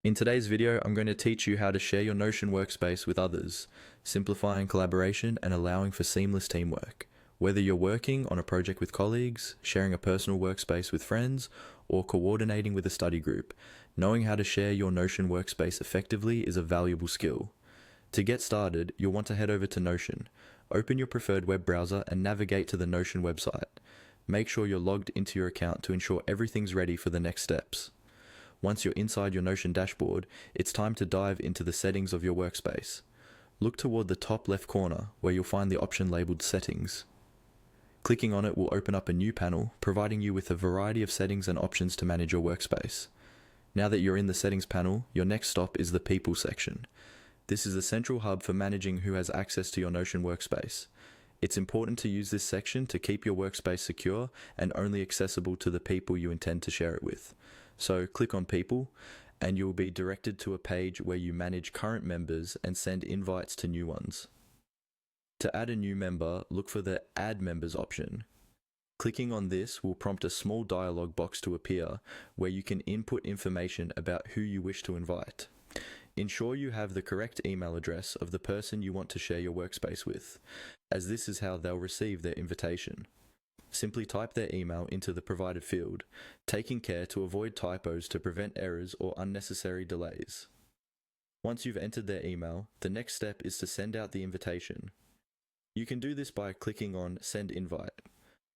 In today's video, I'm going to teach you how to share your Notion workspace with others, simplifying collaboration and allowing for seamless teamwork. Whether you're working on a project with colleagues, sharing a personal workspace with friends, or coordinating with a study group, knowing how to share your Notion workspace effectively is a valuable skill. To get started, you'll want to head over to Notion. Open your preferred web browser and navigate to the Notion website. Make sure you're logged into your account to ensure everything's ready for the next steps. Once you're inside your Notion dashboard, it's time to dive into the settings of your workspace. Look toward the top left corner where you'll find the option labeled Settings. Clicking on it will open up a new panel, providing you with a variety of settings and options to manage your workspace. Now that you're in the Settings panel, your next stop is the People section. This is the central hub for managing who has access to your Notion workspace. It's important to use this section to keep your workspace secure and only accessible to the people you intend to share it with. So click on People, and you'll be directed to a page where you manage current members and send invites to new ones. To add a new member, look for the Add Members option. Clicking on this will prompt a small dialog box to appear where you can input information about who you wish to invite. Ensure you have the correct email address of the person you want to share your workspace with, as this is how they'll receive their invitation. Simply type their email into the provided field, taking care to avoid typos to prevent errors or unnecessary delays. Once you've entered their email, the next step is to send out the invitation. You can do this by clicking on Send Invite.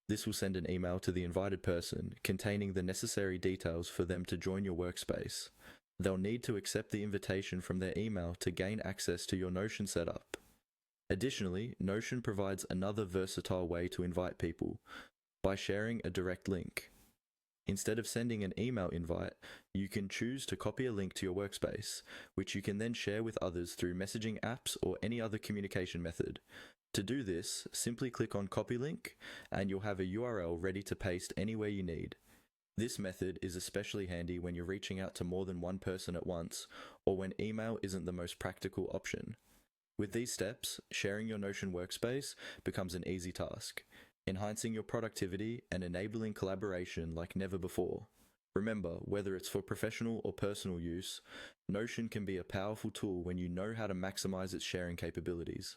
This will send an email to the invited person containing the necessary details for them to join your workspace. They'll need to accept the invitation from their email to gain access to your Notion setup. Additionally, Notion provides another versatile way to invite people, by sharing a direct link. Instead of sending an email invite, you can choose to copy a link to your workspace, which you can then share with others through messaging apps or any other communication method. To do this, simply click on Copy Link, and you'll have a URL ready to paste anywhere you need. This method is especially handy when you're reaching out to more than one person at once, or when email isn't the most practical option. With these steps, sharing your Notion workspace becomes an easy task, enhancing your productivity and enabling collaboration like never before. Remember, whether it's for professional or personal use, Notion can be a powerful tool when you know how to maximize its sharing capabilities.